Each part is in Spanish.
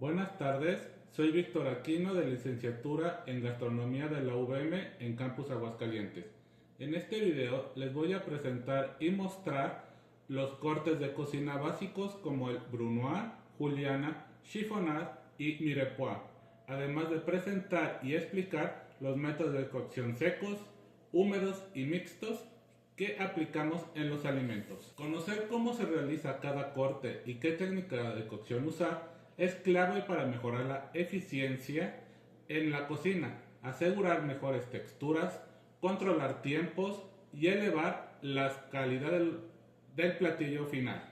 Buenas tardes, soy Víctor Aquino de licenciatura en Gastronomía de la UVM en Campus Aguascalientes. En este video les voy a presentar y mostrar los cortes de cocina básicos como el brunoise, juliana, chiffonade y mirepoix, además de presentar y explicar los métodos de cocción secos, húmedos y mixtos que aplicamos en los alimentos. Conocer cómo se realiza cada corte y qué técnica de cocción usar es clave para mejorar la eficiencia en la cocina, asegurar mejores texturas, controlar tiempos y elevar la calidad del platillo final.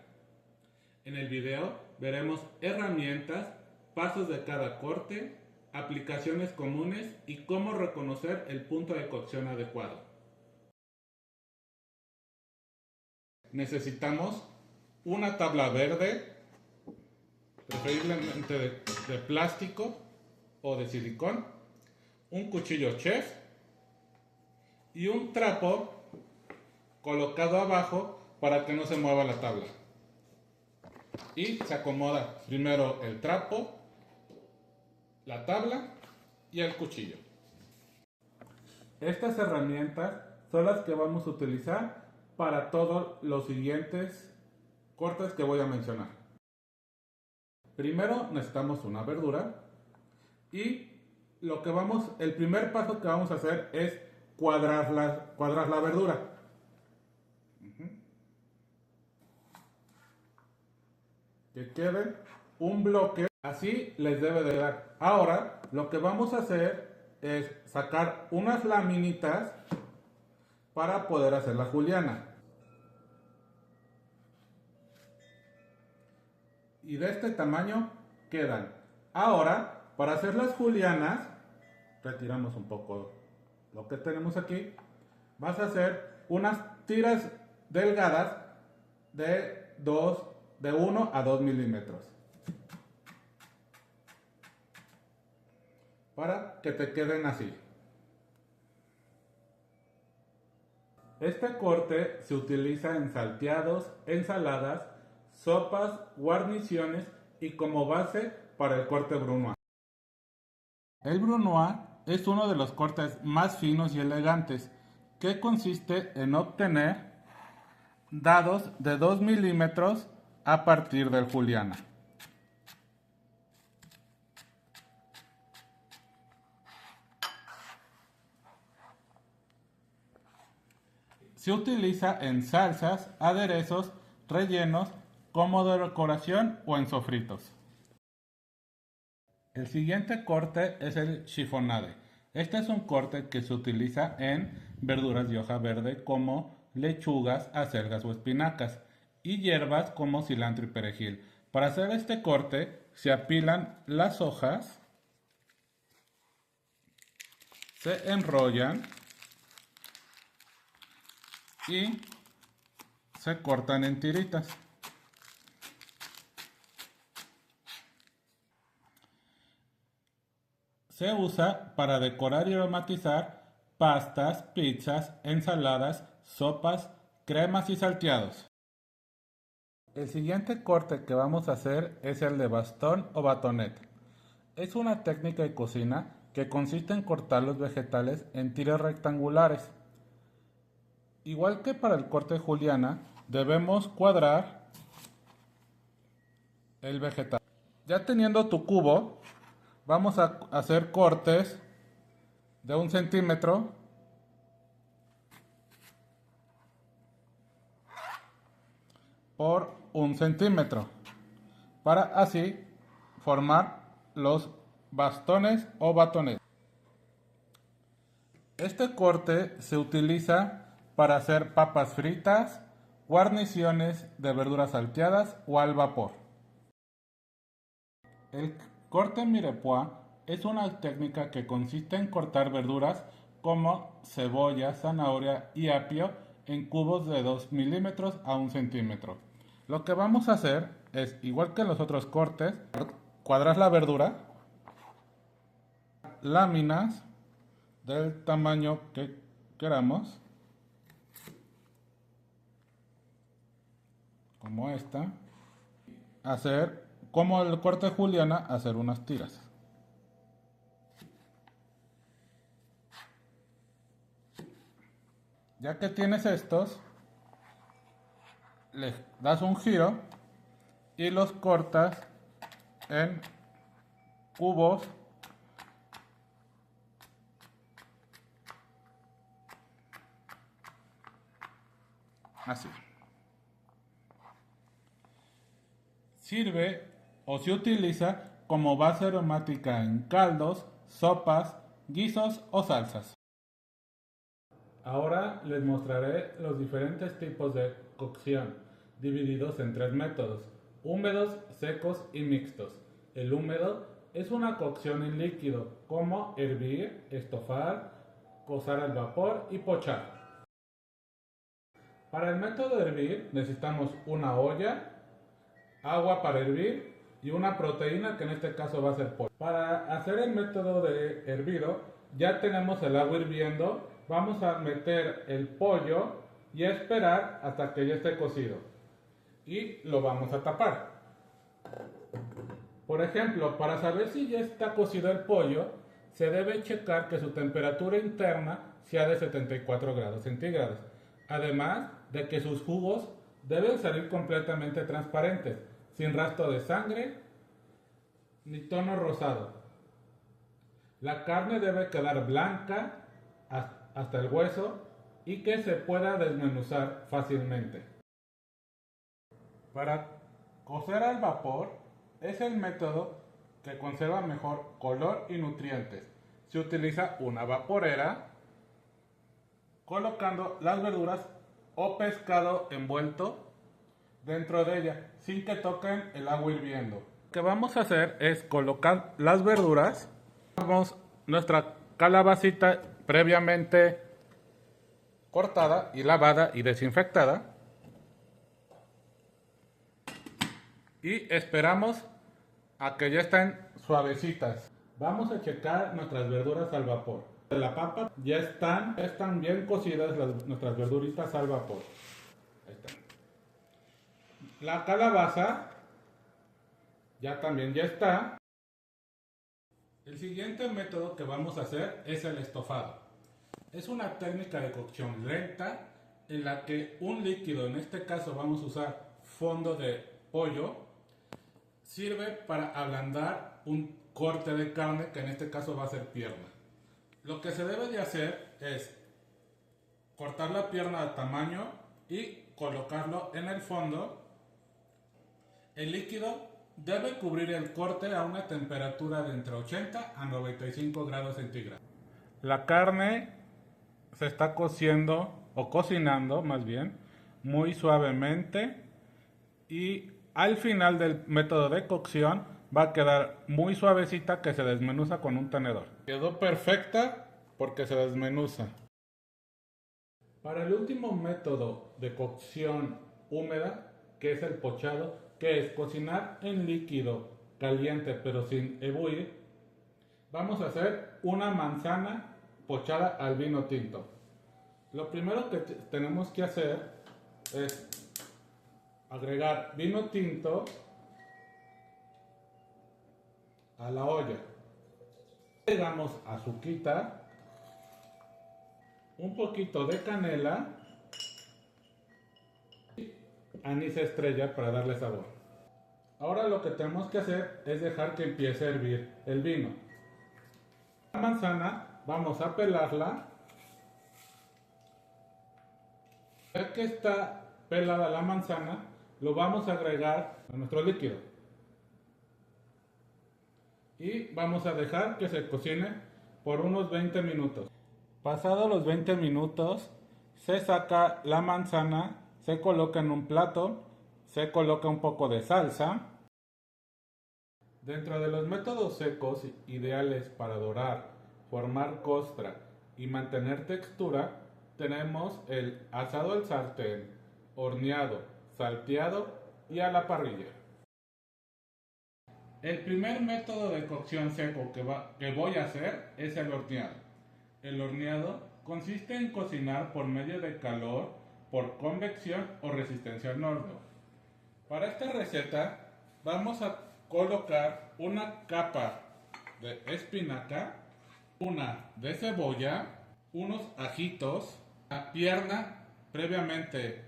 En el video veremos herramientas, pasos de cada corte, aplicaciones comunes y cómo reconocer el punto de cocción adecuado. Necesitamos una tabla verde, preferiblemente de plástico o de silicón, un cuchillo chef y un trapo colocado abajo para que no se mueva la tabla. Y se acomoda primero el trapo, la tabla y el cuchillo. Estas herramientas son las que vamos a utilizar para todos los siguientes cortes que voy a mencionar. Primero necesitamos una verdura y el primer paso que vamos a hacer es cuadrar la verdura. Que quede un bloque, así les debe de dar. Ahora lo que vamos a hacer es sacar unas laminitas para poder hacer la juliana. Y de este tamaño quedan. Ahora, para hacer las julianas, retiramos un poco lo que tenemos aquí. Vas a hacer unas tiras delgadas de 1 a 2 milímetros. Para que te queden así. Este corte se utiliza en salteados, ensaladas, sopas, guarniciones y como base para el corte brunoise. El brunoise es uno de los cortes más finos y elegantes, que consiste en obtener dados de 2 milímetros a partir del juliana. Se utiliza en salsas, aderezos, rellenos, como de decoración o en sofritos. El siguiente corte es el chiffonade. Este es un corte que se utiliza en verduras de hoja verde como lechugas, acelgas o espinacas y hierbas como cilantro y perejil. Para hacer este corte se apilan las hojas, se enrollan y se cortan en tiritas. Se usa para decorar y aromatizar pastas, pizzas, ensaladas, sopas, cremas y salteados. El siguiente corte que vamos a hacer es el de bastón o batonet. Es una técnica de cocina que consiste en cortar los vegetales en tiras rectangulares. Igual que para el corte de juliana, debemos cuadrar el vegetal. Ya teniendo tu cubo, vamos a hacer cortes de 1 centímetro por 1 centímetro para así formar los bastones o batones. Este corte se utiliza para hacer papas fritas, guarniciones de verduras salteadas o al vapor. El corte mirepoix es una técnica que consiste en cortar verduras como cebolla, zanahoria y apio en cubos de 2 milímetros a 1 centímetro. Lo que vamos a hacer es, igual que en los otros cortes, cuadras la verdura, láminas del tamaño que queramos, como esta, hacer como el corte juliana, hacer unas tiras. Ya que tienes estos, les das un giro y los cortas en cubos así. Sirve o se utiliza como base aromática en caldos, sopas, guisos o salsas. Ahora les mostraré los diferentes tipos de cocción, divididos en tres métodos: húmedos, secos y mixtos. El húmedo es una cocción en líquido, como hervir, estofar, cocer al vapor y pochar. Para el método de hervir necesitamos una olla, agua para hervir y una proteína, que en este caso va a ser pollo. Para hacer el método de hervido ya tenemos el agua hirviendo. Vamos a meter el pollo y esperar hasta que ya esté cocido. Y lo vamos a tapar. Por ejemplo, para saber si ya está cocido el pollo, se debe checar que su temperatura interna sea de 74 grados centígrados. Además de que sus jugos deben salir completamente transparentes, sin rastro de sangre ni tono rosado. La carne debe quedar blanca hasta el hueso y que se pueda desmenuzar fácilmente. Para cocer al vapor es el método que conserva mejor color y nutrientes. Se utiliza una vaporera colocando las verduras o pescado envuelto dentro de ella sin que toquen el agua hirviendo. Lo que vamos a hacer es colocar las verduras. Vamos nuestra calabacita previamente cortada y lavada y desinfectada, y esperamos a que ya estén suavecitas. Vamos a checar nuestras verduras al vapor. La papa ya están bien cocidas nuestras verduritas al vapor. Ahí están. La calabaza ya está. El siguiente método que vamos a hacer es el estofado. Es una técnica de cocción lenta en la que un líquido, en este caso vamos a usar fondo de pollo, sirve para ablandar un corte de carne, que en este caso va a ser pierna. Lo que se debe de hacer es cortar la pierna de tamaño y colocarlo en el fondo. El líquido debe cubrir el corte a una temperatura de entre 80 a 95 grados centígrados. La carne se está cociendo, o cocinando más bien, muy suavemente, y al final del método de cocción va a quedar muy suavecita, que se desmenuza con un tenedor. Quedó perfecta porque se desmenuza. Para el último método de cocción húmeda, que es el pochado, que es cocinar en líquido caliente pero sin ebullir, vamos a hacer una manzana pochada al vino tinto. Lo primero que tenemos que hacer es agregar vino tinto a la olla. Agregamos azuquita, un poquito de canela y anís estrella para darle sabor. Ahora lo que tenemos que hacer es dejar que empiece a hervir el vino. La manzana vamos a pelarla. Ya que está pelada la manzana, lo vamos a agregar a nuestro líquido. Y vamos a dejar que se cocine por unos 20 minutos. Pasados los 20 minutos, se saca la manzana, se coloca en un plato, se coloca un poco de salsa. Dentro de los métodos secos ideales para dorar, formar costra y mantener textura, tenemos el asado al sartén, horneado, salteado y a la parrilla. El primer método de cocción seco que voy a hacer es el horneado. El horneado consiste en cocinar por medio de calor, por convección o resistencia al horno. Para esta receta vamos a colocar una capa de espinaca, una de cebolla, unos ajitos, la pierna previamente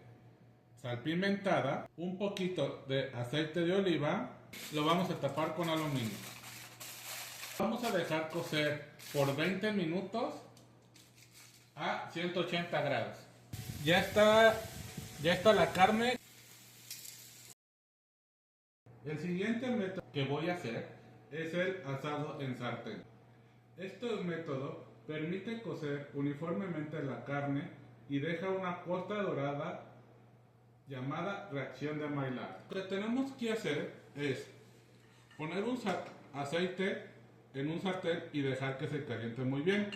salpimentada, un poquito de aceite de oliva. Lo vamos a tapar con aluminio. Vamos a dejar cocer por 20 minutos a 180 grados. Ya está la carne. El siguiente método que voy a hacer es el asado en sartén. Este método permite cocer uniformemente la carne y deja una costra dorada llamada reacción de Maillard. Lo que tenemos que hacer es poner un aceite en un sartén y dejar que se caliente muy bien.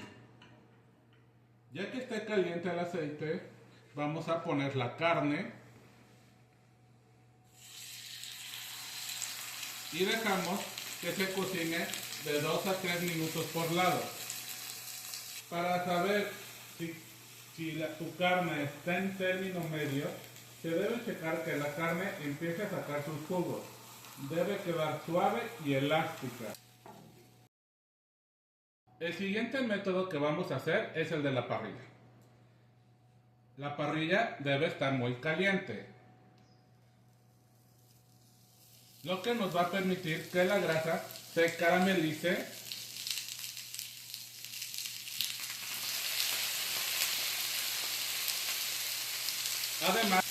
Ya que esté caliente el aceite, vamos a poner la carne y dejamos que se cocine de 2 a 3 minutos por lado. Para saber si tu carne está en término medio, se debe checar que la carne empiece a sacar sus jugos. Debe quedar suave y elástica. El siguiente método que vamos a hacer es el de la parrilla. La parrilla debe estar muy caliente, lo que nos va a permitir que la grasa se caramelice además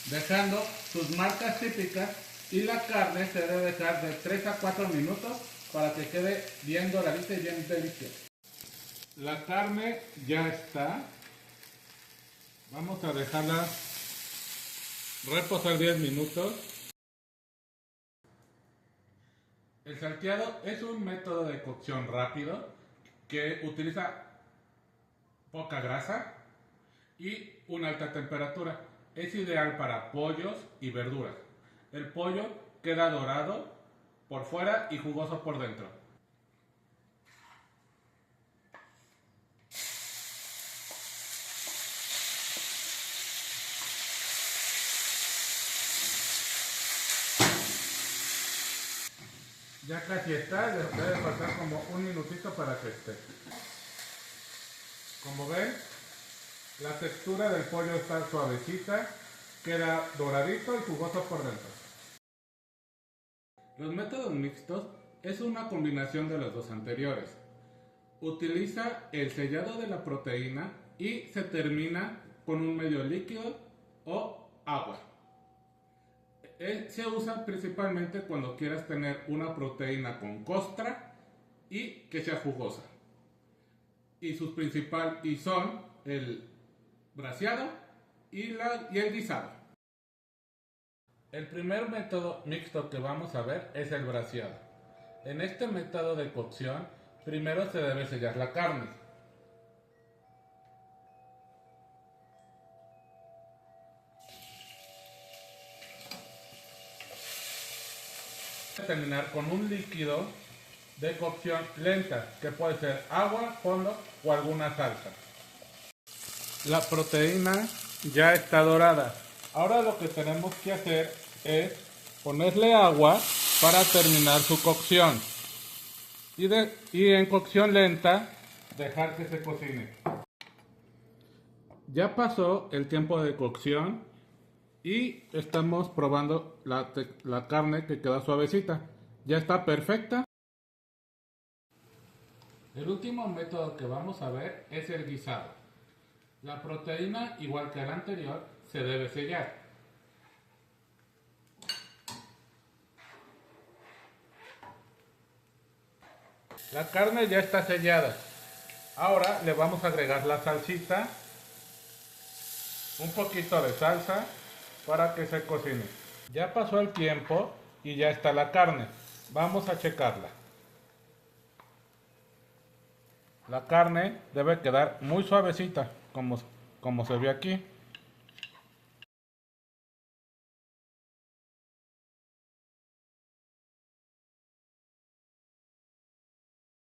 dejando sus marcas típicas, y la carne se debe dejar de 3 a 4 minutos para que quede bien doradita y bien deliciosa. La carne ya está. Vamos a dejarla reposar 10 minutos. El salteado es un método de cocción rápido que utiliza poca grasa y una alta temperatura. Es ideal para pollos y verduras. El pollo queda dorado por fuera y jugoso por dentro. Ya casi está, les debe faltar como un minutito para que esté. Como ven, la textura del pollo está suavecita, queda doradito y jugoso por dentro. Los métodos mixtos es una combinación de los dos anteriores. Utiliza el sellado de la proteína y se termina con un medio líquido o agua. Se usa principalmente cuando quieras tener una proteína con costra y que sea jugosa. Y son el braseado y el guisado. El primer método mixto que vamos a ver es el braseado. En este método de cocción, primero se debe sellar la carne. Terminar con un líquido de cocción lenta, que puede ser agua, fondo o alguna salsa. La proteína ya está dorada. Ahora lo que tenemos que hacer es ponerle agua para terminar su cocción. Y en cocción lenta, dejar que se cocine. Ya pasó el tiempo de cocción y estamos probando la carne que queda suavecita. Ya está perfecta. El último método que vamos a ver es el guisado. La proteína, igual que el anterior, se debe sellar. La carne ya está sellada. Ahora le vamos a agregar la salsita, un poquito de salsa para que se cocine. Ya pasó el tiempo y ya está la carne. Vamos a checarla. La carne debe quedar muy suavecita, como se ve aquí.